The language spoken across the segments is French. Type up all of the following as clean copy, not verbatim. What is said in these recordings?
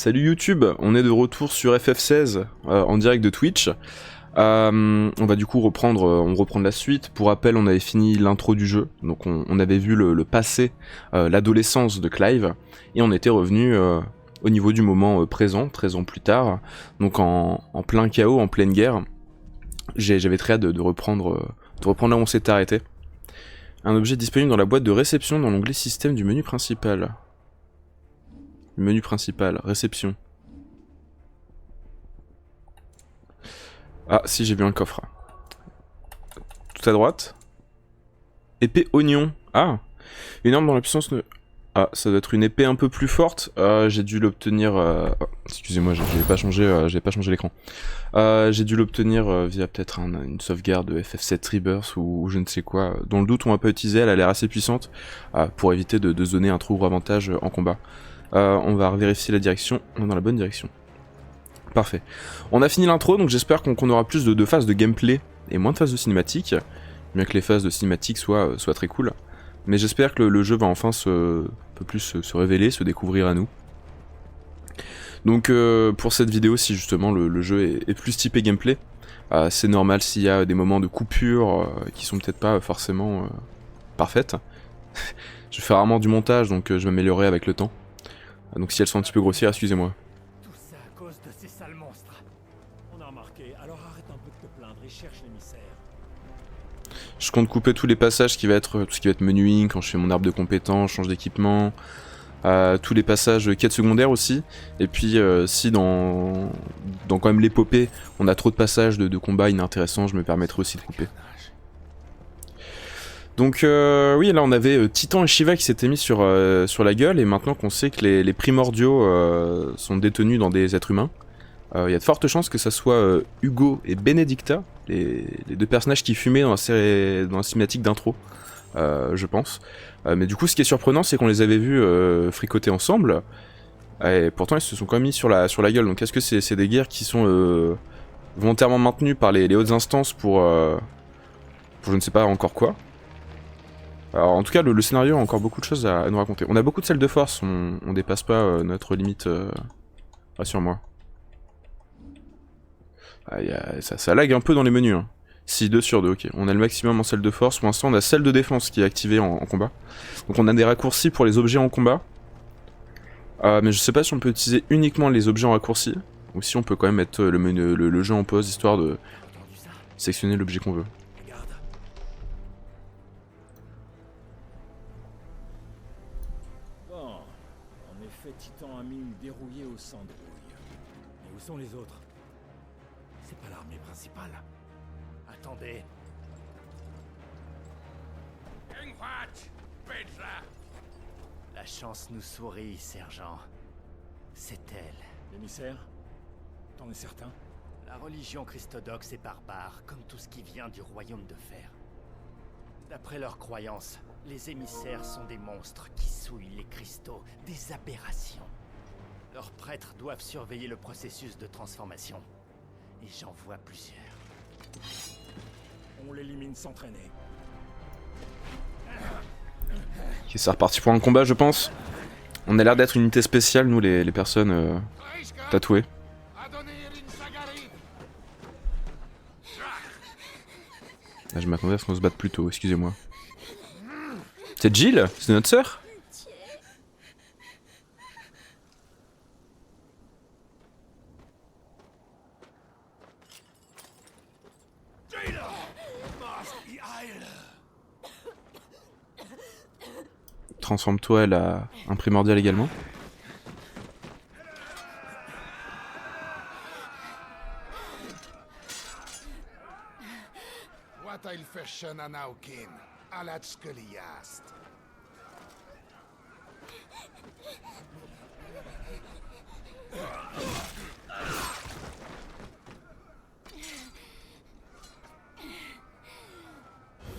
Salut YouTube, on est de retour sur FF16 en direct de Twitch. On va du coup reprendre la suite. Pour rappel, on avait fini l'intro du jeu, donc on avait vu le passé, l'adolescence de Clive, et on était revenu au niveau du moment présent, 13 ans plus tard, donc en plein chaos, en pleine guerre. J'avais très hâte de reprendre là où on s'était arrêté. Un objet disponible dans la boîte de réception dans l'onglet système du menu principal. Menu principal, réception. Ah, si, j'ai vu un coffre. Tout à droite. Épée oignon. Ah, une arme dont la puissance ne... Ah, ça doit être une épée un peu plus forte. J'ai dû l'obtenir... Oh, excusez-moi, j'avais pas changé l'écran. J'ai dû l'obtenir via peut-être une sauvegarde de FF7 Rebirth ou je ne sais quoi. Dans le doute, on va pas utiliser, elle a l'air assez puissante pour éviter de se donner un trop gros avantage en combat. On va vérifier la direction, on est dans la bonne direction. Parfait. On a fini l'intro, donc j'espère qu'on aura plus de phases de gameplay et moins de phases de cinématique. Bien que les phases de cinématique soient très cool. Mais j'espère que le jeu va enfin un peu plus se révéler, se découvrir à nous. Donc pour cette vidéo, si justement le jeu est plus typé gameplay, c'est normal s'il y a des moments de coupure qui sont peut-être pas forcément parfaites. Je fais rarement du montage, donc je m'améliorerai avec le temps. Donc si elles sont un petit peu grossières, excusez-moi. Tout ça à cause de ces sales monstres. On a remarqué, alors arrête un peu de te plaindre et cherche l'émissaire. Je compte couper tous les passages tout ce qui va être menuing, quand je fais mon arbre de compétences, je change d'équipement, tous les passages quêtes secondaires aussi. Et puis si dans quand même l'épopée, on a trop de passages de combat inintéressants, je me permettrai aussi de couper. Donc oui, là on avait Titan et Shiva qui s'étaient mis sur la gueule, et maintenant qu'on sait que les primordiaux sont détenus dans des êtres humains, il y a de fortes chances que ça soit Hugo et Benedicta, les deux personnages qui fumaient dans la cinématique d'intro, je pense. Mais du coup, ce qui est surprenant, c'est qu'on les avait vus fricoter ensemble, et pourtant ils se sont quand même mis sur la gueule. Donc est-ce que c'est des guerres qui sont volontairement maintenues par les hautes instances pour je ne sais pas encore quoi. Alors en tout cas, le scénario a encore beaucoup de choses à nous raconter. On a beaucoup de salles de force, on dépasse pas notre limite, rassure-moi. Ça lag un peu dans les menus, hein. 6-2 sur 2, ok. On a le maximum en salle de force, pour l'instant on a celle de défense qui est activée en combat. Donc on a des raccourcis pour les objets en combat. Mais je sais pas si on peut utiliser uniquement les objets en raccourci, ou si on peut quand même mettre le jeu en pause, histoire de sélectionner l'objet qu'on veut. Titan a mis une dérouillée au Sandrouille. Mais où sont les autres? C'est pas l'armée principale. Attendez. La chance nous sourit, sergent. C'est elle. L'émissaire? T'en es certain? La religion christodoxe est barbare, comme tout ce qui vient du royaume de fer. D'après leurs croyances, les émissaires sont des monstres qui souillent les cristaux, des aberrations. Leurs prêtres doivent surveiller le processus de transformation. Et j'en vois plusieurs. On l'élimine sans traîner. Ok, c'est reparti pour un combat, je pense. On a l'air d'être une unité spéciale, nous, les personnes tatouées. Ah, je m'attendais à ce qu'on se batte plus tôt, excusez-moi. C'est Jill? C'est notre sœur? Transforme-toi, elle a un primordial également.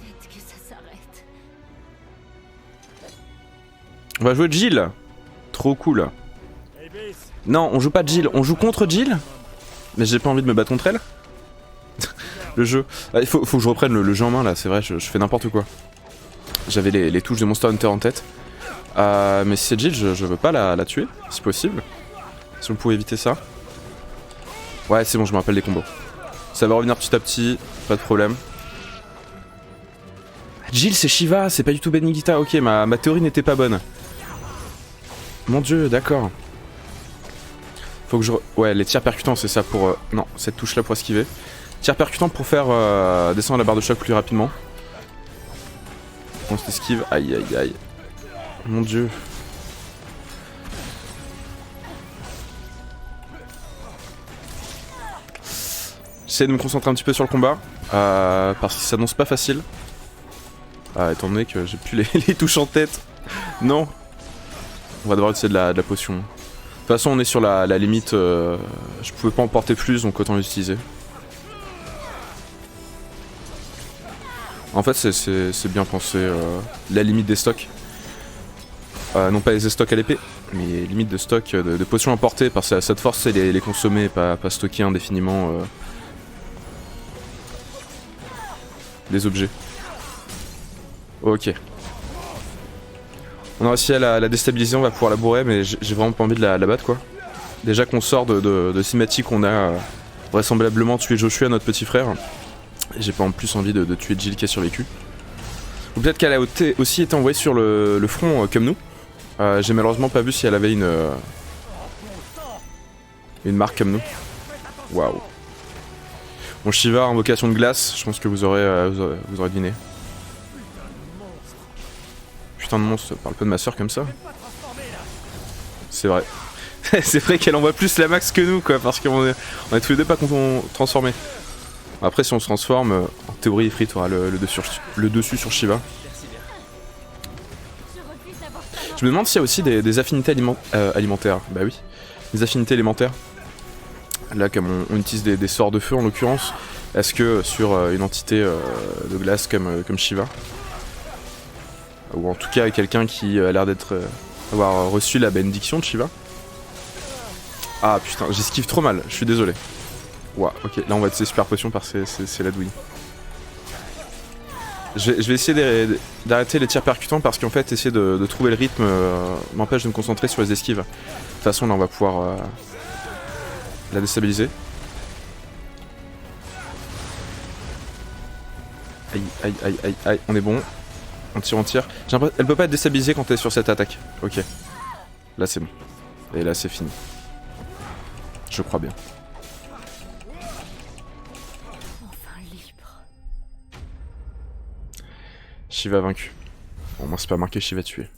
Faites que ça s'arrête. On va jouer Jill. Trop cool. Non, on joue pas Jill, on joue contre Jill. Mais j'ai pas envie de me battre contre elle. Le jeu. Ah, il faut que je reprenne le jeu en main là, c'est vrai, je fais n'importe quoi. J'avais les touches de Monster Hunter en tête. Mais si c'est Jill, je veux pas la tuer, si possible. Si on pouvait éviter ça. Ouais, c'est bon, je me rappelle des combos. Ça va revenir petit à petit, pas de problème. Jill, c'est Shiva, c'est pas du tout Benedicta. Ok, ma théorie n'était pas bonne. Mon dieu, d'accord. Faut que je... Ouais, les tirs percutants, c'est ça pour... Non, cette touche-là pour esquiver. Tirs percutants pour faire descendre la barre de choc plus rapidement. On s'esquive. Aïe, aïe, aïe. Mon dieu. J'essaie de me concentrer un petit peu sur le combat. Parce qu'il s'annonce pas facile. Étant donné que j'ai plus les touches en tête. Non. On va devoir utiliser de la potion. De toute façon, on est sur la limite. Je pouvais pas en porter plus, donc autant l'utiliser. En fait, c'est bien pensé. La limite des stocks. Non pas les stocks à l'épée, mais limite de stock de potions à porter, parce que cette force, c'est les consommer, pas stocker indéfiniment des objets. Ok. On a réussi à la déstabiliser, on va pouvoir la bourrer, mais j'ai vraiment pas envie de la battre, quoi. Déjà qu'on sort de cinématique, on a vraisemblablement tué Joshua, notre petit frère. Et j'ai pas en plus envie de tuer Jill qui a survécu. Ou peut-être qu'elle a aussi été envoyée sur le front comme nous. J'ai malheureusement pas vu si elle avait une marque comme nous. Waouh. Bon, Shiva, invocation de glace, je pense que vous aurez deviné. Putain de monstre, parle pas de ma soeur comme ça. C'est vrai. C'est vrai qu'elle envoie plus la max que nous, quoi, parce qu'on est tous les deux pas transformés. Après, si on se transforme, en théorie, Ifrit aura le dessus sur Shiva. Je me demande s'il y a aussi des affinités alimentaires. Bah oui, des affinités élémentaires. Là, comme on utilise des sorts de feu en l'occurrence, est-ce que sur une entité de glace comme Shiva, ou en tout cas quelqu'un qui a l'air avoir reçu la bénédiction de Shiva. Ah putain, j'esquive trop mal, je suis désolé. Ouah, ok, là on va utiliser super potion parce que c'est la douille. Je vais essayer d'arrêter les tirs percutants parce qu'en fait essayer de trouver le rythme m'empêche de me concentrer sur les esquives. De toute façon là on va pouvoir la déstabiliser. Aïe aïe aïe aïe aïe, on est bon. On tire. Elle peut pas être déstabilisée quand elle est sur cette attaque. Ok. Là c'est bon. Et là c'est fini. Je crois bien. Enfin libre. Shiva vaincu. Bon, moi c'est pas marqué Shiva tué.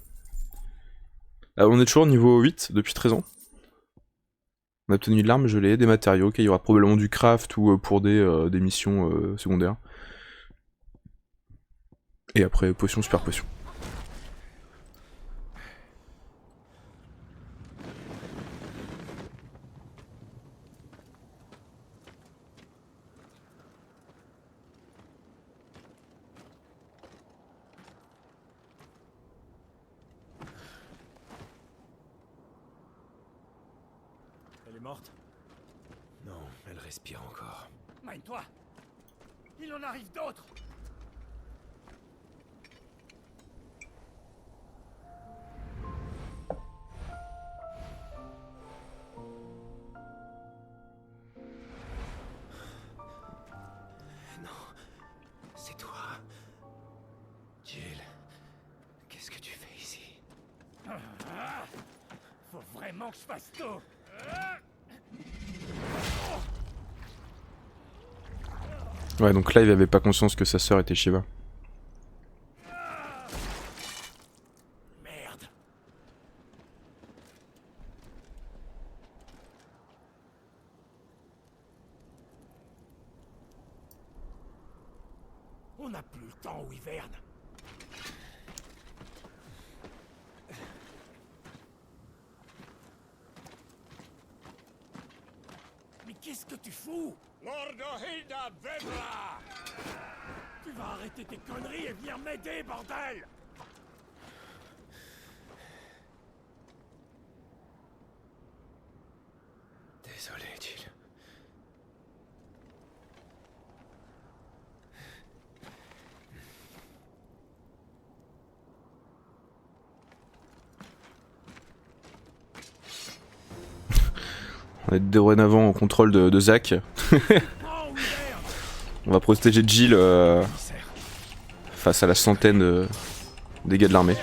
On est toujours au niveau 8 depuis 13 ans. On a obtenu de l'arme gelée, des matériaux, ok, il y aura probablement du craft ou pour des missions secondaires. Et après, potion, super potion. Elle est morte? Non, elle respire encore. Mine-toi! Il en arrive d'autres! C'est toi. Jill, qu'est-ce que tu fais ici? Faut vraiment que je fasse tout! Ouais, donc là il avait pas conscience que sa sœur était Shiva. Merde! On n'a plus le temps, Wyvern. Mais qu'est-ce que tu fous? Lord Hilda Vebra! Tu vas arrêter tes conneries et venir m'aider, bordel! Désolé, Jill. On est dorénavant en contrôle de Zack. On va protéger Jill face à la centaine de dégâts de l'armée.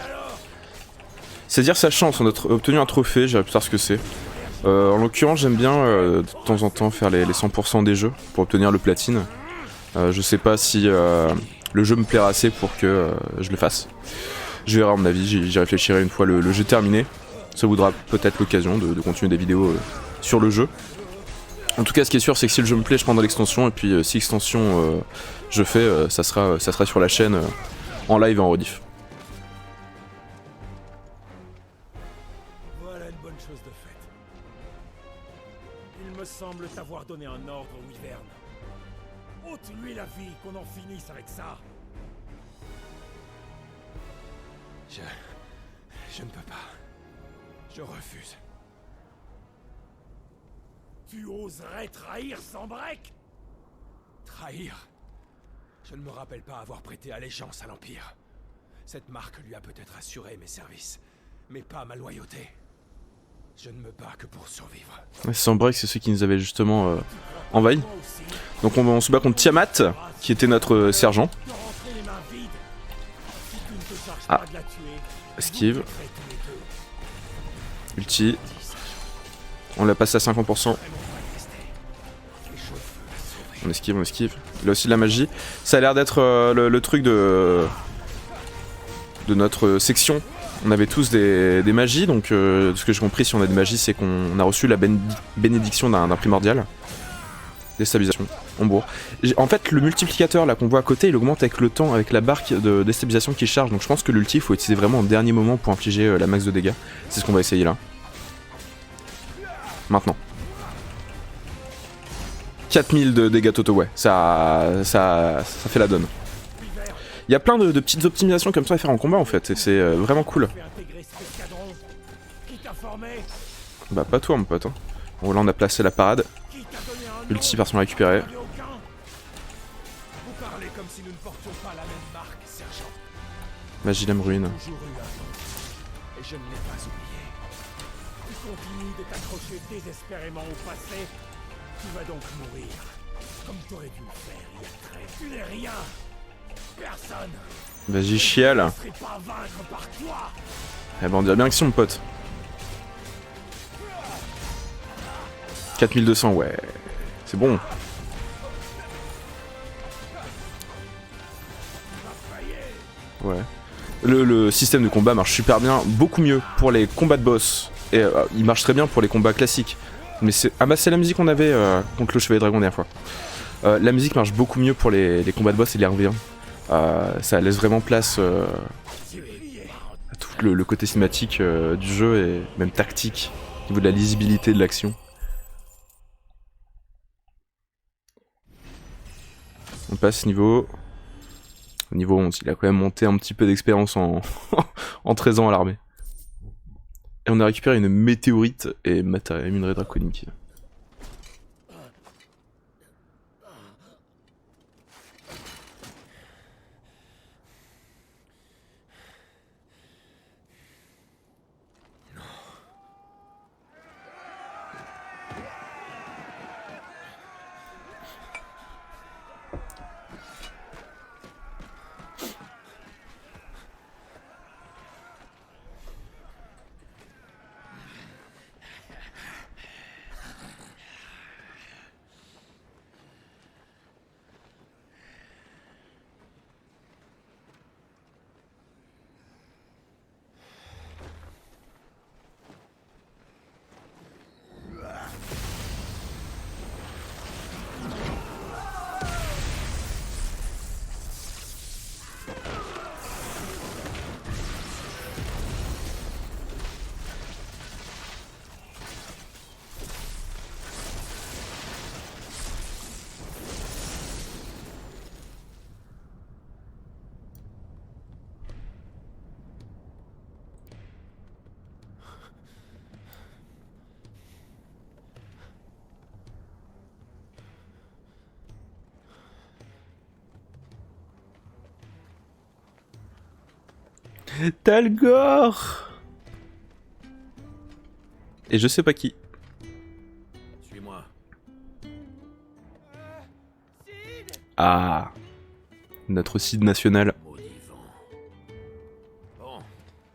C'est dire sa chance, on a obtenu un trophée, j'irai plus tard ce que c'est. En l'occurrence, j'aime bien de temps en temps faire les 100% des jeux pour obtenir le platine. Je sais pas si le jeu me plaira assez pour que je le fasse. Je verrai à mon avis, j'y réfléchirai une fois le jeu terminé. Ça voudra peut-être l'occasion de continuer des vidéos sur le jeu. En tout cas, ce qui est sûr, c'est que si le jeu me plaît, je prendrai l'extension. Et puis, si l'extension je fais, ça sera sur la chaîne en live et en rediff. Voilà une bonne chose de faite. Il me semble t'avoir donné un ordre, Wyvern. Ôte-lui la vie, qu'on en finisse avec ça. Je ne peux pas. Je refuse. Tu oserais trahir Sanbreque? Trahir? Je ne me rappelle pas avoir prêté allégeance à l'Empire. Cette marque lui a peut-être assuré mes services, mais pas ma loyauté. Je ne me bats que pour survivre. Sanbreque, c'est ceux qui nous avaient justement envahis. Donc on se bat contre Tiamat, qui était notre sergent. Ah, esquive. Ulti. On l'a passé à 50%. On esquive. Il a aussi de la magie. Ça a l'air d'être le truc de notre section. On avait tous des magies, donc ce que j'ai compris, si on a des magies, c'est qu'on a reçu la bénédiction d'un primordial. Déstabilisation, ombre. En fait, le multiplicateur là qu'on voit à côté, il augmente avec le temps, avec la barque de déstabilisation qui charge. Donc je pense que l'ulti, il faut utiliser vraiment au dernier moment pour infliger la max de dégâts. C'est ce qu'on va essayer là. Maintenant. 4000 de dégâts totaux, ouais. Ça fait la donne. Il y a plein de petites optimisations comme ça à faire en combat en fait, et c'est vraiment cool. Bah pas toi mon pote. Hein. Bon là on a placé la parade. Ulti par son récupéré. Magie lame ruine. Et je ne l'ai pas oublié. Tu continues de t'accrocher désespérément au passé. Tu vas donc mourir. Comme t'aurais dû le faire il y a très... Tu n'es rien. Personne. Vas-y chiale. Ne serait pas vaincre par toi. Eh ben on dirait bien que si mon pote. 4200 ouais. C'est bon. Ouais. Le système de combat marche super bien, beaucoup mieux pour les combats de boss. Et il marche très bien pour les combats classiques. Mais c'est... Ah bah c'est la musique qu'on avait contre le Chevalier Dragon la dernière fois. La musique marche beaucoup mieux pour les combats de boss et les RV1. Ça laisse vraiment place à tout le côté cinématique du jeu et même tactique, au niveau de la lisibilité de l'action. On passe niveau 11, il a quand même monté un petit peu d'expérience en, en 13 ans à l'armée. Et on a récupéré une météorite et matériel minerai draconique. Talgor. Et je sais pas qui. Ah, notre site national. Maudit vent. Bon,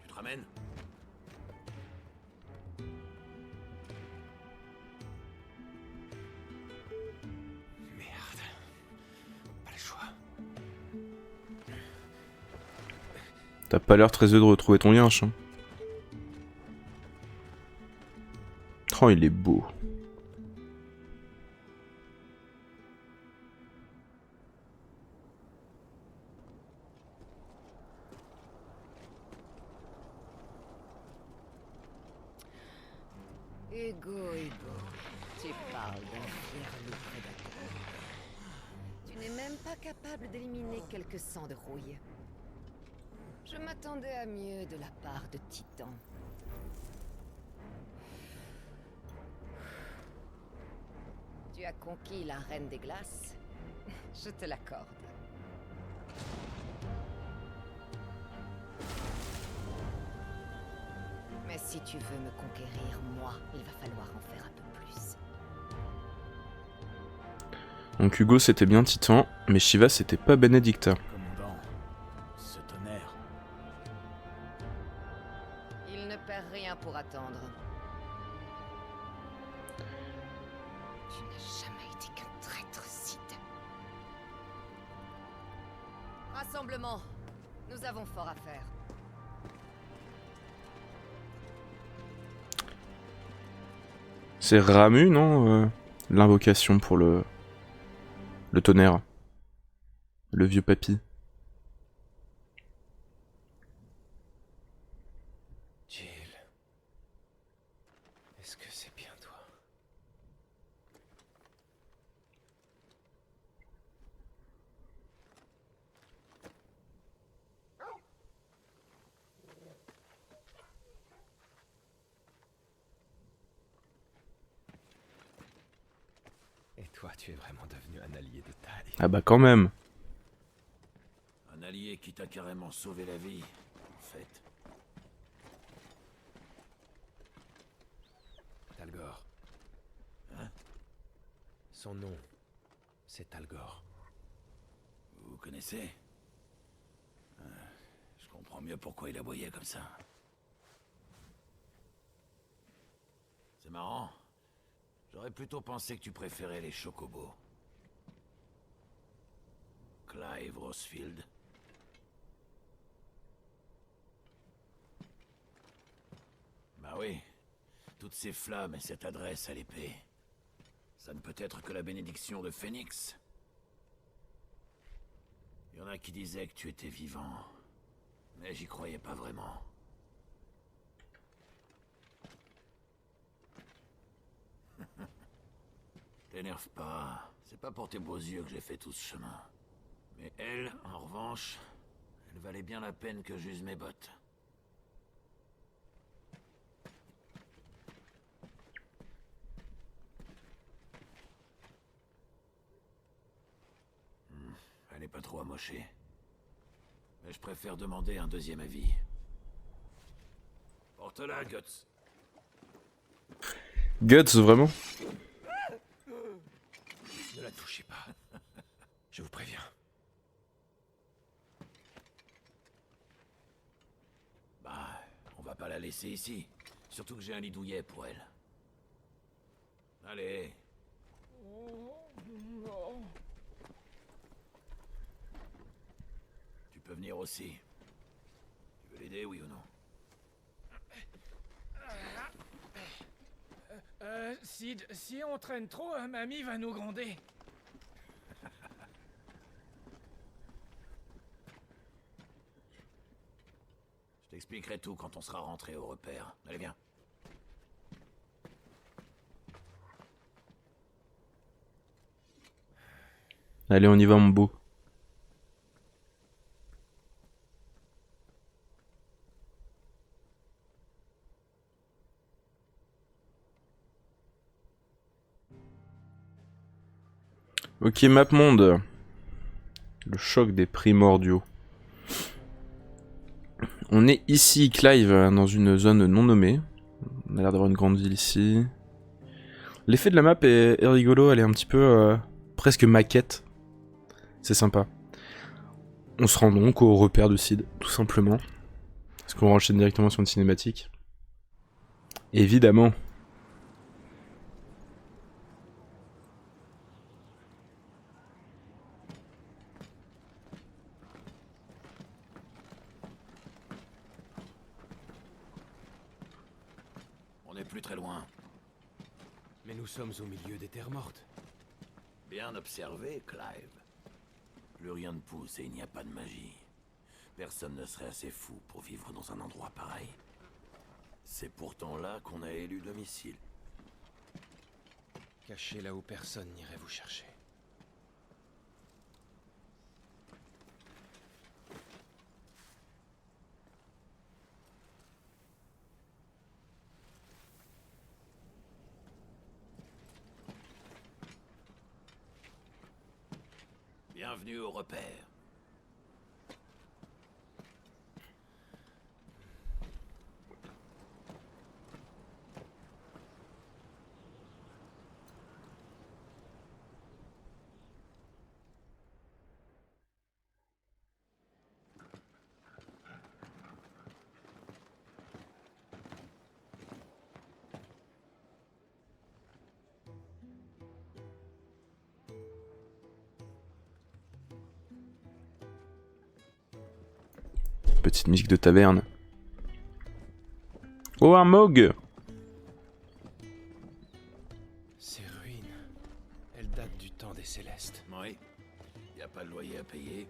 tu te ramènes? Merde. Pas le choix. T'as pas l'air très heureux de retrouver ton lien, chien. Oh, il est beau. Hugo, tu parles d'un fier loup prédateur. Tu n'es même pas capable d'éliminer quelques sangs de rouille. Je m'attendais à mieux de la part de Titan. Tu as conquis la Reine des Glaces. Je te l'accorde. Mais si tu veux me conquérir, moi, il va falloir en faire un peu plus. Donc Hugo c'était bien Titan, mais Shiva c'était pas Benedicta. Commandant, ce tonnerre. Il ne perd rien pour attendre. Tu n'as jamais été qu'un traître, Sid. Rassemblement. Nous avons fort à faire. C'est Ramu, non l'invocation pour le tonnerre. Le vieux papy. Jill. Est-ce que c'est bien toi? Et toi, tu es vraiment devenu un allié de taille. Ah bah quand même. Un allié qui t'a carrément sauvé la vie, en fait. Talgor. Hein? Son nom, c'est Talgor. Vous connaissez? Je comprends mieux pourquoi il aboyait comme ça. C'est marrant. J'aurais plutôt pensé que tu préférais les chocobos. Clive Rosfield. Bah oui. Toutes ces flammes et cette adresse à l'épée. Ça ne peut être que la bénédiction de Phénix. Il y en a qui disaient que tu étais vivant. Mais j'y croyais pas vraiment. T'énerve pas. C'est pas pour tes beaux yeux que j'ai fait tout ce chemin. Mais elle, en revanche, elle valait bien la peine que j'use mes bottes. Elle est pas trop amochée. Mais je préfère demander un deuxième avis. Porte-la, Guts. Guts, vraiment? Ne la touchez pas. Je vous préviens. Bah, on va pas la laisser ici. Surtout que j'ai un lit douillet pour elle. Allez. Tu peux venir aussi. Tu veux l'aider, oui ou non? Sid, si on traîne trop, mamie va nous gronder. Je t'expliquerai tout quand on sera rentré au repère. Allez, viens. Allez, on y va, mon beau. Ok, map monde. Le choc des primordiaux. On est ici, Clive, dans une zone non nommée. On a l'air d'avoir une grande ville ici. L'effet de la map est rigolo, elle est un petit peu presque maquette. C'est sympa. On se rend donc au repère de Sid, tout simplement. Est-ce qu'on enchaîne directement sur une cinématique? Évidemment. On n'est plus très loin. Mais nous sommes au milieu des terres mortes. Bien observé, Clive. Plus rien ne pousse et il n'y a pas de magie. Personne ne serait assez fou pour vivre dans un endroit pareil. C'est pourtant là qu'on a élu domicile. Caché là où personne n'irait vous chercher. Bienvenue au repère. Petite musique de taverne. Oh, un Mog! Ces ruines, elles datent du temps des Célestes. Oui. Y a pas de loyer à payer.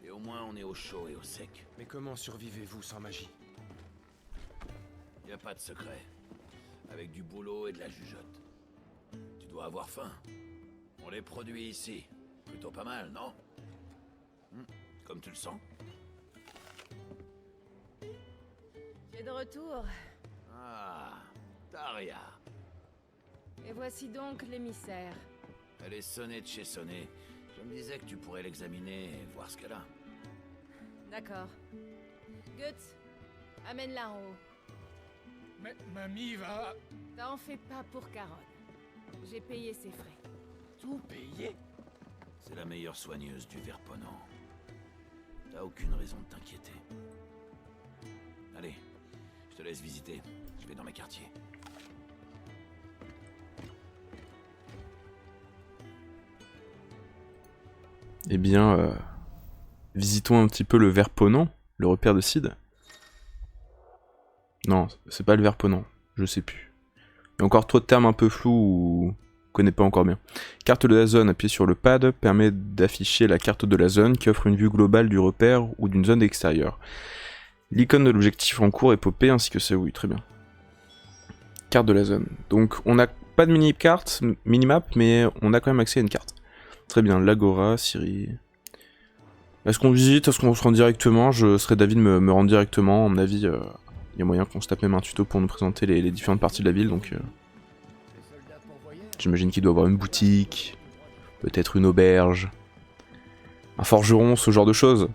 Et au moins on est au chaud et au sec. Mais comment survivez-vous sans magie? Y a pas de secret. Avec du boulot et de la jugeote. Tu dois avoir faim. On les produit ici. Plutôt pas mal, non? Comme tu le sens? Tu es de retour. Ah, Daria. Et voici donc l'émissaire. Elle est sonnée de chez sonnée. Je me disais que tu pourrais l'examiner et voir ce qu'elle a. D'accord. Guts, amène-la en haut. Mais mamie va... T'en fais pas pour Caronne. J'ai payé ses frais. tout payer? C'est la meilleure soigneuse du Verponant. T'as aucune raison de t'inquiéter. Allez, je te laisse visiter. Je vais dans mes quartiers. Eh bien, visitons un petit peu le Verponant, le repère de Sid. Non, c'est pas le Verponant, je sais plus. Il y a encore trop de termes un peu flous ou connais pas encore bien. Carte de la zone, appuyez sur le pad, permet d'afficher la carte de la zone qui offre une vue globale du repère ou d'une zone extérieure. L'icône de l'objectif en cours est popée ainsi que c'est oui, très bien. Carte de la zone. Donc on n'a pas de mini-carte, minimap, mais on a quand même accès à une carte. Très bien, l'Agora, Syrie. Est-ce qu'on visite? Est-ce qu'on se rend directement? Je serais d'avis de me rendre directement. À mon avis, il y a moyen qu'on se tape même un tuto pour nous présenter les différentes parties de la ville. Donc, j'imagine qu'il doit y avoir une boutique, peut-être une auberge, un forgeron, ce genre de choses.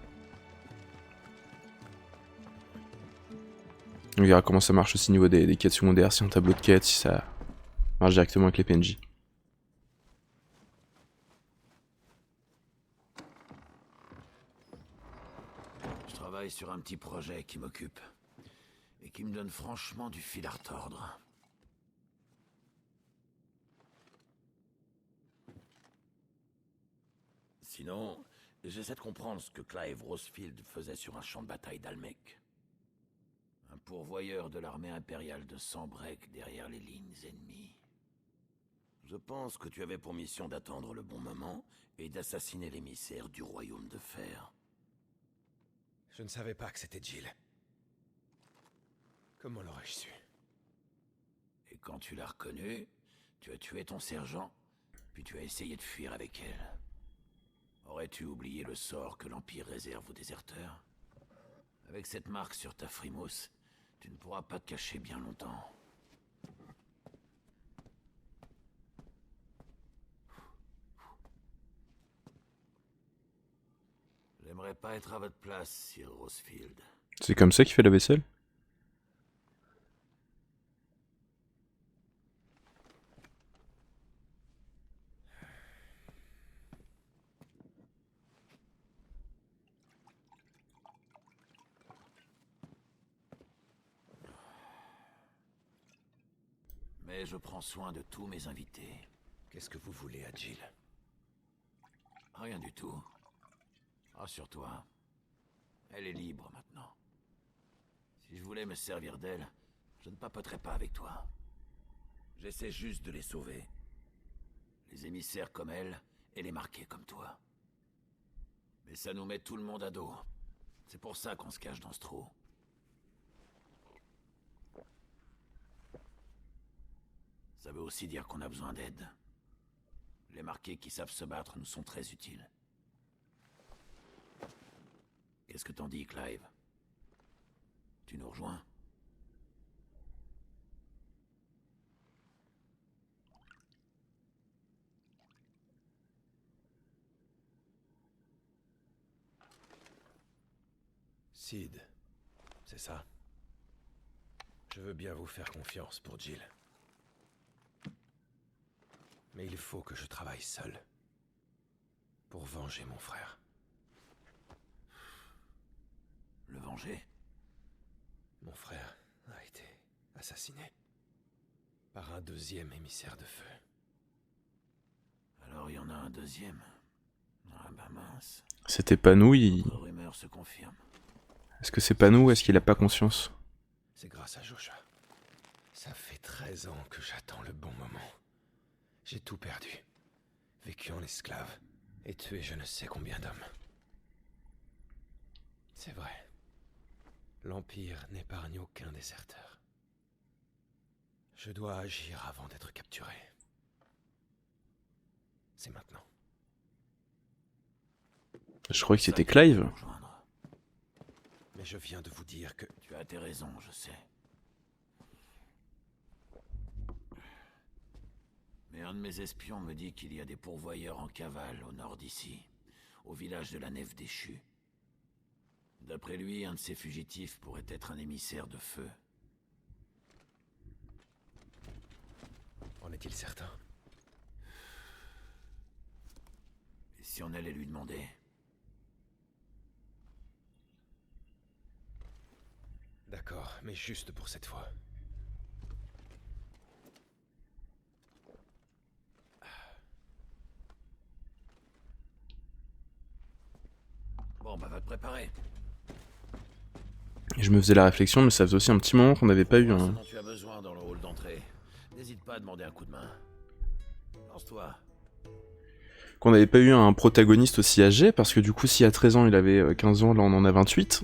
On verra comment ça marche aussi au niveau des quêtes secondaires, si un tableau de quêtes, si ça marche directement avec les PNJ. Je travaille sur un petit projet qui m'occupe. Et qui me donne franchement du fil à retordre. Sinon, j'essaie de comprendre ce que Clive Rosefield faisait sur un champ de bataille d'Almec. Un pourvoyeur de l'armée impériale de Sanbreque derrière les lignes ennemies. Je pense que tu avais pour mission d'attendre le bon moment et d'assassiner l'émissaire du Royaume de Fer. Je ne savais pas que c'était Jill. Comment l'aurais-je su? Et quand tu l'as reconnue, tu as tué ton sergent, puis tu as essayé de fuir avec elle. Aurais-tu oublié le sort que l'Empire réserve aux déserteurs? Avec cette marque sur ta frimousse, tu ne pourras pas te cacher bien longtemps. J'aimerais pas être à votre place, Sir Rosefield. C'est comme ça qu'il fait la vaisselle? Mais je prends soin de tous mes invités. Qu'est-ce que vous voulez à Jill? Rien du tout. Rassure-toi. Elle est libre maintenant. Si je voulais me servir d'elle, je ne papoterais pas avec toi. J'essaie juste de les sauver. Les émissaires comme elle et les marqués comme toi. Mais ça nous met tout le monde à dos. C'est pour ça qu'on se cache dans ce trou. Ça veut aussi dire qu'on a besoin d'aide. Les marqués qui savent se battre nous sont très utiles. Qu'est-ce que t'en dis, Clive? Tu nous rejoins? Sid, c'est ça. Je veux bien vous faire confiance pour Jill. Mais il faut que je travaille seul. Pour venger mon frère. Le venger? Mon frère a été assassiné. Par un deuxième émissaire de feu. Alors il y en a un deuxième. Ah bah mince. C'était pas nous, il... La rumeur se confirme. Est-ce que c'est pas nous ou est-ce qu'il a pas conscience? C'est grâce à Joshua. Ça fait 13 ans que j'attends le bon moment. J'ai tout perdu. Vécu en esclave. Et tué je ne sais combien d'hommes. C'est vrai. L'Empire n'épargne aucun déserteur. Je dois agir avant d'être capturé. C'est maintenant. Je crois que c'était Clive. Mais je viens de vous dire que... Tu as tes raisons, je sais. Mais un de mes espions me dit qu'il y a des pourvoyeurs en cavale au nord d'ici, au village de la Nef déchue. D'après lui, un de ces fugitifs pourrait être un émissaire de feu. En est-il certain? Et si on allait lui demander? D'accord, mais juste pour cette fois. Bon, bah va te préparer. Je me faisais la réflexion, mais ça faisait aussi un petit moment qu'on n'avait pas eu Ce un... dont tu as besoin dans le hall d'entrée. N'hésite pas à demander un coup de main. Lance-toi. qu'on n'avait pas eu un protagoniste aussi âgé, parce que du coup, si à 13 ans il avait 15 ans, là on en a 28.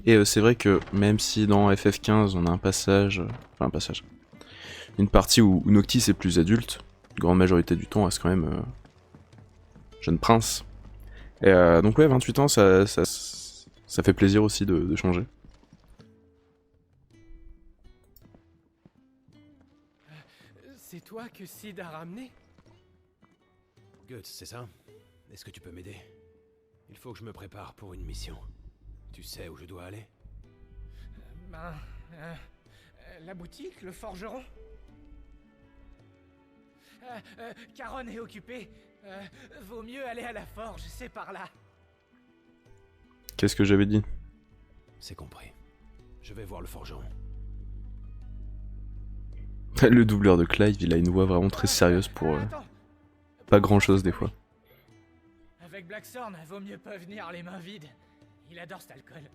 Et c'est vrai que même si dans FF15 on a un passage... Enfin un passage... Une partie où Noctis est plus adulte, la grande majorité du temps elle reste quand même jeune prince. Et donc ouais, 28 ans, ça fait plaisir aussi de changer. C'est toi que Sid a ramené? Guts, c'est ça? Est-ce que tu peux m'aider? Il faut que je me prépare pour une mission. Tu sais où je dois aller? Ben... la boutique, le forgeron? Caron est occupé. Vaut mieux aller à la forge, c'est par là. Qu'est-ce que j'avais dit? C'est compris. Je vais voir le forgeron. Le doubleur de Clive, il a une voix vraiment très sérieuse pour pas grand chose des fois. Avec Blackthorn, vaut mieux pas venir les mains vides. Il adore cet alcool.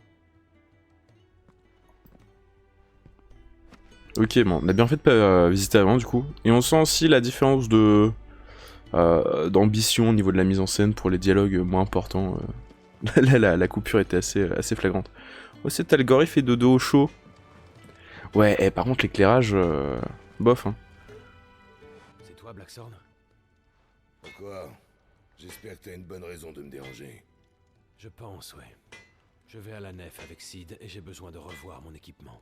Ok, bon, on a bien fait de pas visiter avant du coup. Et on sent aussi la différence de d'ambition au niveau de la mise en scène pour les dialogues moins importants. Là, la coupure était assez flagrante. Oh, c'est Talgor, il fait dodo au chaud. Ouais, par contre l'éclairage, bof. Hein. C'est toi, Blackthorn? Pourquoi? J'espère que t'as une bonne raison de me déranger. Je pense, ouais. Je vais à la nef avec Sid et j'ai besoin de revoir mon équipement.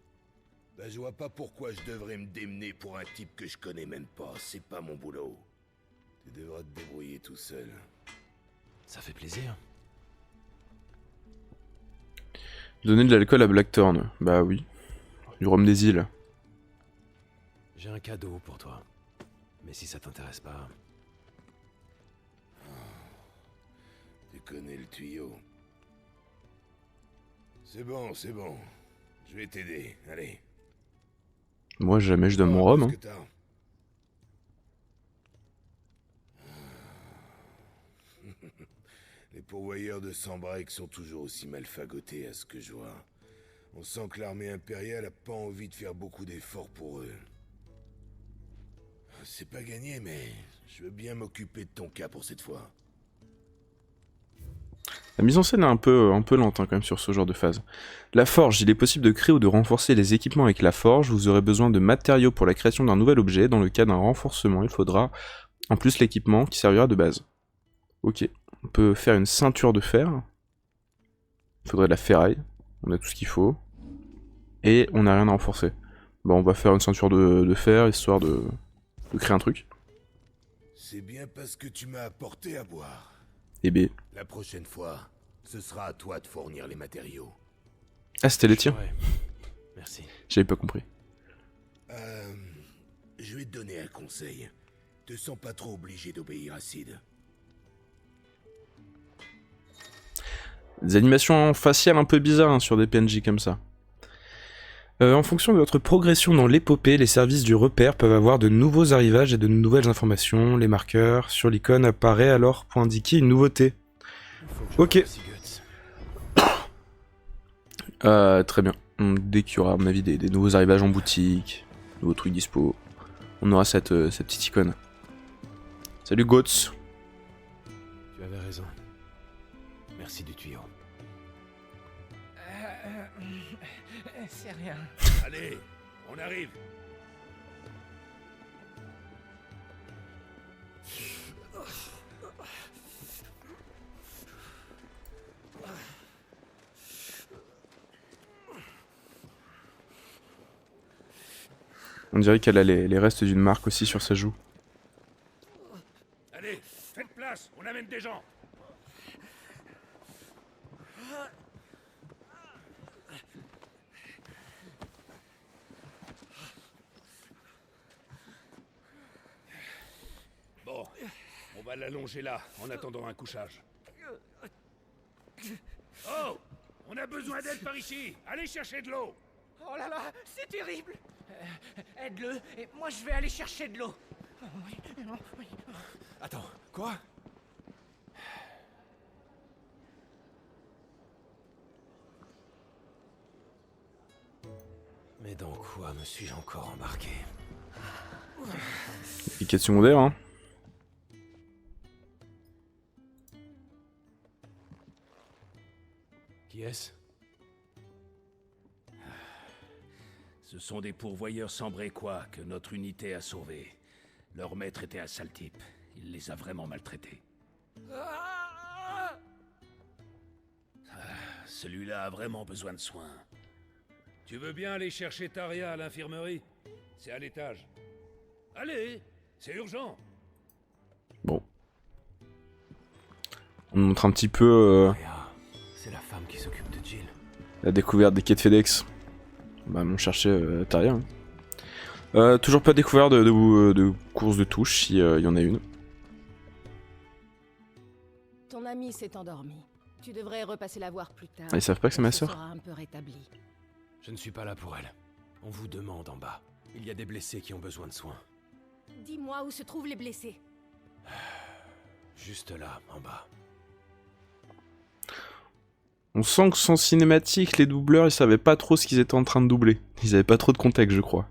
Bah je vois pas pourquoi je devrais me démener pour un type que je connais même pas, c'est pas mon boulot. Tu devras te débrouiller tout seul. Ça fait plaisir. Donner de l'alcool à Blackthorn, bah oui. Du rhum des îles. J'ai un cadeau pour toi. Mais si ça t'intéresse pas... Tu connais le tuyau. C'est bon, c'est bon. Je vais t'aider, allez. Moi jamais je donne mon rhum. Hein. Qu'est-ce que t'as? Les pourvoyeurs de Sanbreak sont toujours aussi mal fagotés à ce que je vois. On sent que l'armée impériale a pas envie de faire beaucoup d'efforts pour eux. C'est pas gagné, mais je veux bien m'occuper de ton cas pour cette fois. La mise en scène est un peu lente hein, quand même sur ce genre de phase. La forge, il est possible de créer ou de renforcer les équipements avec la forge. Vous aurez besoin de matériaux pour la création d'un nouvel objet. Dans le cas d'un renforcement, il faudra en plus l'équipement qui servira de base. Ok, on peut faire une ceinture de fer. Il faudrait de la ferraille. On a tout ce qu'il faut. Et on n'a rien à renforcer. Bon, on va faire une ceinture de fer histoire de créer un truc. C'est bien parce que tu m'as apporté à boire. Et B. La prochaine fois, ce sera à toi de fournir les matériaux. Ah, c'était les tiens. Ouais. Merci. J'avais pas compris. Je vais te donner un conseil. Te sens pas trop obligé d'obéir à Sid. Des animations faciales un peu bizarres hein, sur des PNJ comme ça. En fonction de votre progression dans l'épopée, les services du repère peuvent avoir de nouveaux arrivages et de nouvelles informations. Les marqueurs sur l'icône apparaît alors pour indiquer une nouveauté. Ok. Très bien. Dès qu'il y aura à mon avis des nouveaux arrivages en boutique, nouveaux trucs dispo, on aura cette petite icône. Salut Goats. Tu avais raison. Merci du tuyau. C'est rien. Allez, on arrive. On dirait qu'elle a les restes d'une marque aussi sur sa joue. Allez, faites place, on amène des gens. Bon, on va l'allonger là, en attendant un couchage. Oh! On a besoin d'aide par ici! Allez chercher de l'eau! Oh là là, c'est terrible. Aide-le, et moi je vais aller chercher de l'eau. Oh, oui, non, oui. Attends, quoi? Mais dans quoi me suis-je encore embarqué? Les quêtes secondaires, hein. Qui est-ce? Ce sont des pourvoyeurs sambrécois que notre unité a sauvés. Leur maître était un sale type. Il les a vraiment maltraités. Celui-là a vraiment besoin de soins. Tu veux bien aller chercher Taria à l'infirmerie? C'est à l'étage. Allez, c'est urgent. Bon. On montre un petit peu C'est la femme qui s'occupe de Jill. la découverte des quêtes FedEx. Bah, on cherchait Taria. Hein. Toujours pas découvert de course de touche, s'il y en a une. Ton ami s'est endormi. Tu devrais repasser la voir plus tard. Ah, ils savent pas que c'est ma Elle se sœur? sera un peu rétablie. Je ne suis pas là pour elle. On vous demande en bas. Il y a des blessés qui ont besoin de soins. Dis-moi où se trouvent les blessés. Juste là, en bas. On sent que sans cinématique, les doubleurs, ils savaient pas trop ce qu'ils étaient en train de doubler. Ils avaient pas trop de contexte, je crois.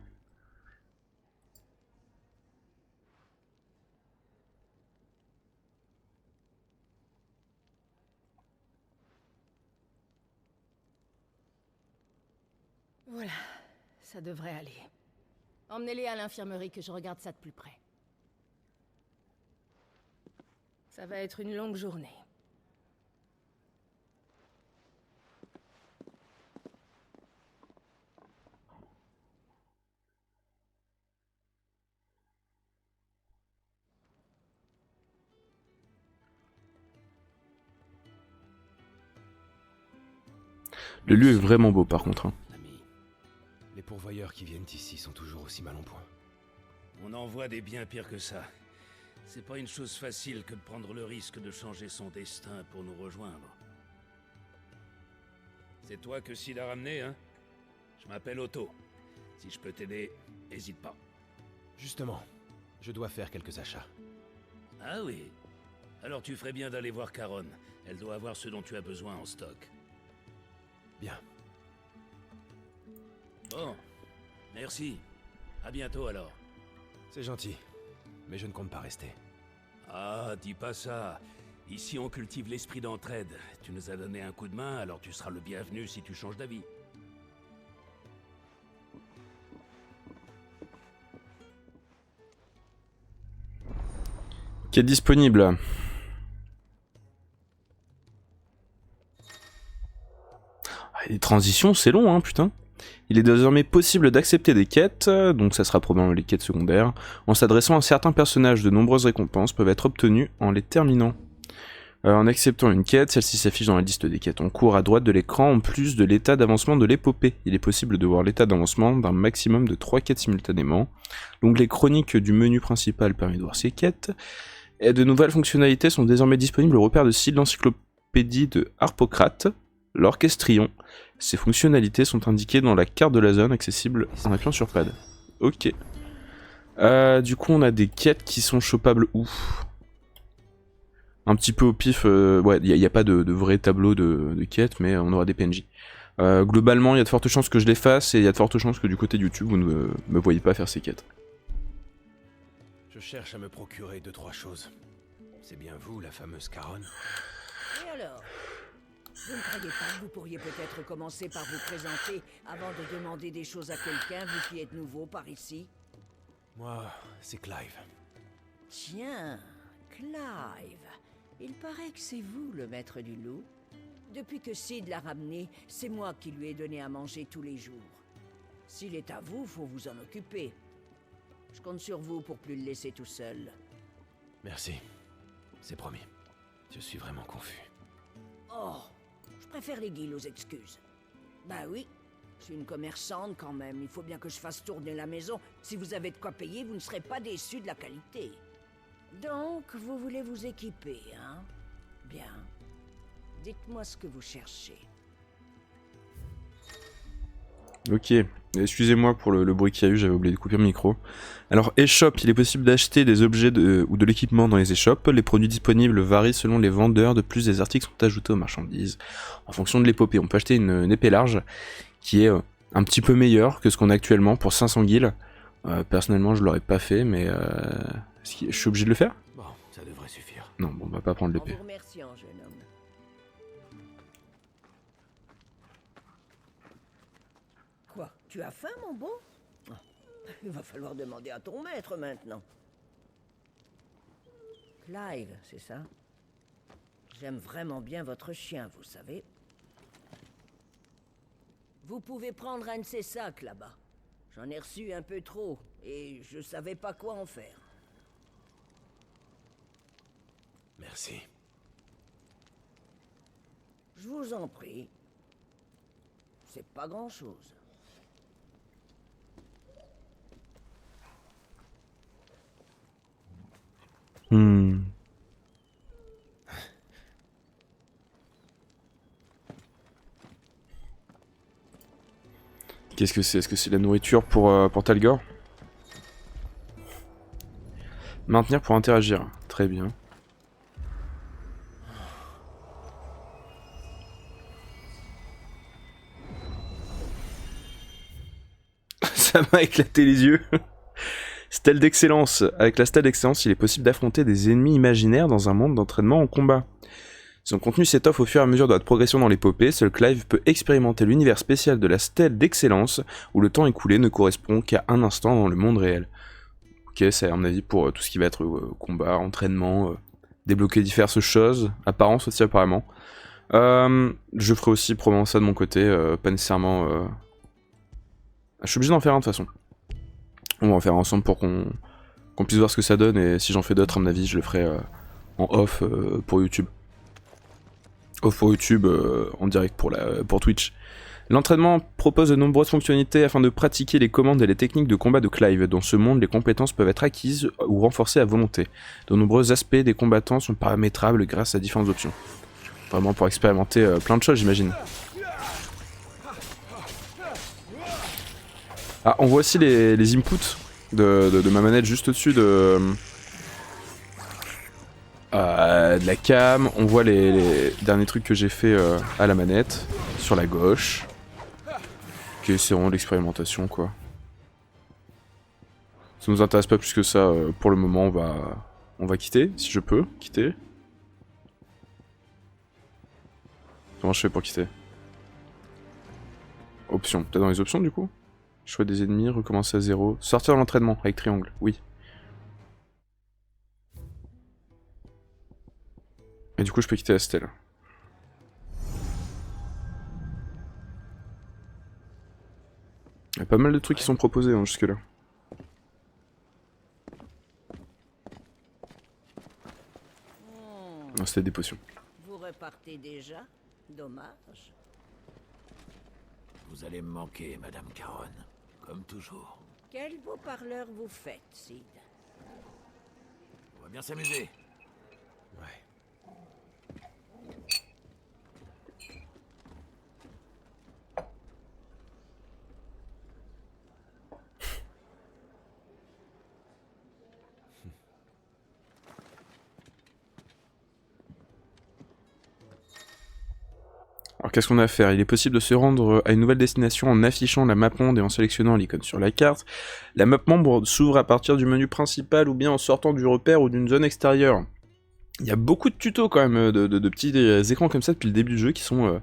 Voilà, ça devrait aller. Emmenez-les à l'infirmerie que je regarde ça de plus près. Ça va être une longue journée. Le lieu est vraiment beau par contre. Hein. Ami, les pourvoyeurs qui viennent ici sont toujours aussi mal en point. On en voit des bien pires que ça. C'est pas une chose facile que de prendre le risque de changer son destin pour nous rejoindre. C'est toi que Sid a ramené, hein? Je m'appelle Otto. Si je peux t'aider, hésite pas. Justement, je dois faire quelques achats. Ah oui. Alors tu ferais bien d'aller voir Caronne. Elle doit avoir ce dont tu as besoin en stock. Bien. Bon. Merci. À bientôt alors. C'est gentil. Mais je ne compte pas rester. Ah, dis pas ça. Ici on cultive l'esprit d'entraide. Tu nous as donné un coup de main, alors tu seras le bienvenu si tu changes d'avis. Qui est disponible. Les transitions, c'est long, hein, putain. Il est désormais possible d'accepter des quêtes, donc ça sera probablement les quêtes secondaires, en s'adressant à certains personnages. De nombreuses récompenses peuvent être obtenues en les terminant. En acceptant une quête, celle-ci s'affiche dans la liste des quêtes en cours à droite de l'écran, en plus de l'état d'avancement de l'épopée. Il est possible de voir l'état d'avancement d'un maximum de 3 quêtes simultanément. L'onglet chronique du menu principal permet de voir ces quêtes. Et de nouvelles fonctionnalités sont désormais disponibles au repère de site l'encyclopédie de Harpocrate, l'Orchestrion. Ces fonctionnalités sont indiquées dans la carte de la zone accessible en appuyant sur pad. Ok. Du coup, on a des quêtes qui sont chopables où? Un petit peu au pif, ouais, il n'y a pas de vrai tableau de quêtes, mais on aura des PNJ. Globalement, il y a de fortes chances que je les fasse, et il y a de fortes chances que du côté de YouTube, vous ne me voyez pas faire ces quêtes. Je cherche à me procurer 2-3 choses. C'est bien vous, la fameuse Caronne? Et alors? Vous ne croyez pas que vous pourriez peut-être commencer par vous présenter avant de demander des choses à quelqu'un, vous qui êtes nouveau par ici? Moi, c'est Clive. Tiens, Clive. Il paraît que c'est vous le maître du loup. Depuis que Sid l'a ramené, c'est moi qui lui ai donné à manger tous les jours. S'il est à vous, faut vous en occuper. Je compte sur vous pour plus le laisser tout seul. Merci. C'est promis. Je suis vraiment confus. Oh, je préfère les guilles aux excuses. Bah oui, je suis une commerçante quand même. Il faut bien que je fasse tourner la maison. Si vous avez de quoi payer, vous ne serez pas déçus de la qualité. Donc, vous voulez vous équiper, hein? Bien. Dites-moi ce que vous cherchez. Ok, excusez-moi pour le bruit qu'il y a eu, j'avais oublié de couper le micro. Alors, eShop, il est possible d'acheter des objets ou de l'équipement dans les eShops. Les produits disponibles varient selon les vendeurs, de plus des articles sont ajoutés aux marchandises. En fonction de l'épopée, on peut acheter une épée large qui est un petit peu meilleure que ce qu'on a actuellement pour 500 guilds. Personnellement, je l'aurais pas fait, mais je suis obligé de le faire? Bon, ça devrait suffire. Non, bon, on va pas prendre En l'épée. vous remerciant, jeune homme. Quoi? Tu as faim, mon beau? Ah, il va falloir demander à ton maître maintenant. Clive, c'est ça? J'aime vraiment bien votre chien, vous savez. Vous pouvez prendre un de ces sacs là-bas. J'en ai reçu un peu trop, et je savais pas quoi en faire. Merci. Je vous en prie. C'est pas grand-chose. Qu'est-ce que c'est? Est-ce que c'est la nourriture pour Talgor? Maintenir pour interagir. Très bien. Ça m'a éclaté les yeux. Stèle d'excellence. Avec la stèle d'excellence, il est possible d'affronter des ennemis imaginaires dans un monde d'entraînement en combat. Son contenu s'étoffe au fur et à mesure de votre progression dans l'épopée. Seul Clive peut expérimenter l'univers spécial de la stèle d'excellence, où le temps écoulé ne correspond qu'à un instant dans le monde réel. Ok, c'est à mon avis pour tout ce qui va être combat, entraînement, débloquer diverses choses, apparence aussi apparemment. Je ferai aussi probablement ça de mon côté, pas nécessairement... Je suis obligé d'en faire un de toute façon. On va en faire ensemble pour qu'on puisse voir ce que ça donne, et si j'en fais d'autres, à mon avis, je le ferai en off pour YouTube. Off pour YouTube, en direct pour Twitch. L'entraînement propose de nombreuses fonctionnalités afin de pratiquer les commandes et les techniques de combat de Clive. Dans ce monde, les compétences peuvent être acquises ou renforcées à volonté. De nombreux aspects des combattants sont paramétrables grâce à différentes options. Vraiment pour expérimenter plein de choses, j'imagine. Ah, on voit aussi les inputs de ma manette juste au-dessus de... de la cam, on voit les derniers trucs que j'ai fait à la manette, sur la gauche. Ok, c'est vraiment l'expérimentation quoi. Ça nous intéresse pas plus que ça, pour le moment on va quitter, si je peux, quitter. Comment je fais pour quitter? Options, peut-être dans les options du coup? Choix des ennemis, recommencer à 0. Sortir de l'entraînement avec triangle, oui. Et du coup je peux quitter la stèle. Il y a pas mal de trucs qui sont proposés hein, jusque là. Non, c'était des potions. Vous repartez déjà? Dommage. Vous allez me manquer, Madame Caron. Comme toujours. Quel beau parleur vous faites, Sid. On va bien s'amuser. Ouais. Alors qu'est-ce qu'on a à faire? Il est possible de se rendre à une nouvelle destination en affichant la map monde et en sélectionnant l'icône sur la carte. La map monde s'ouvre à partir du menu principal ou bien en sortant du repère ou d'une zone extérieure. Il y a beaucoup de tutos quand même, de petits écrans comme ça depuis le début du jeu qui sont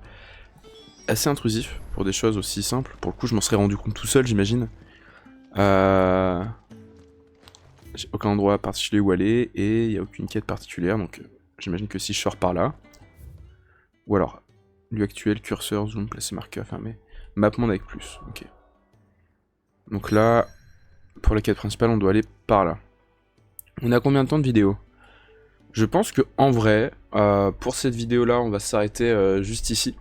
assez intrusifs pour des choses aussi simples. Pour le coup je m'en serais rendu compte tout seul j'imagine. J'ai aucun endroit particulier où aller et il n'y a aucune quête particulière donc j'imagine que si je sors par là. Ou alors... Lieu actuel, curseur, zoom, placer marqueur, fermé. Map monde avec plus, ok. Donc là, pour la quête principale, on doit aller par là. On a combien de temps de vidéo? Je pense que en vrai, pour cette vidéo-là, on va s'arrêter juste ici.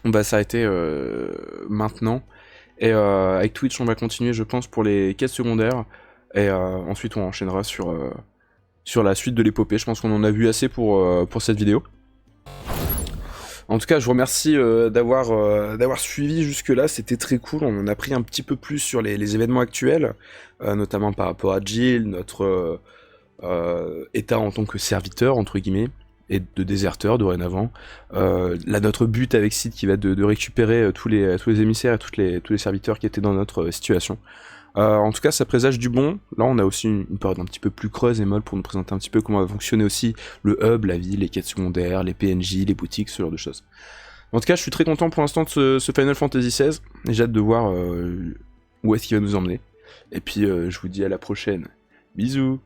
On va s'arrêter maintenant. Et avec Twitch, on va continuer, je pense, pour les quêtes secondaires. Et ensuite, on enchaînera sur la suite de l'épopée. Je pense qu'on en a vu assez pour cette vidéo. En tout cas, je vous remercie d'avoir suivi jusque-là, c'était très cool, on en a appris un petit peu plus sur les événements actuels, notamment par rapport à Jill, notre état en tant que serviteur, entre guillemets, et de déserteur dorénavant. Là, notre but avec Sid qui va être de récupérer tous les émissaires et tous les serviteurs qui étaient dans notre situation. En tout cas, ça présage du bon. Là, on a aussi une période un petit peu plus creuse et molle pour nous présenter un petit peu comment va fonctionner aussi le hub, la ville, les quêtes secondaires, les PNJ, les boutiques, ce genre de choses. En tout cas, je suis très content pour l'instant de ce Final Fantasy XVI et j'ai hâte de voir où est-ce qu'il va nous emmener. Et puis, je vous dis à la prochaine. Bisous!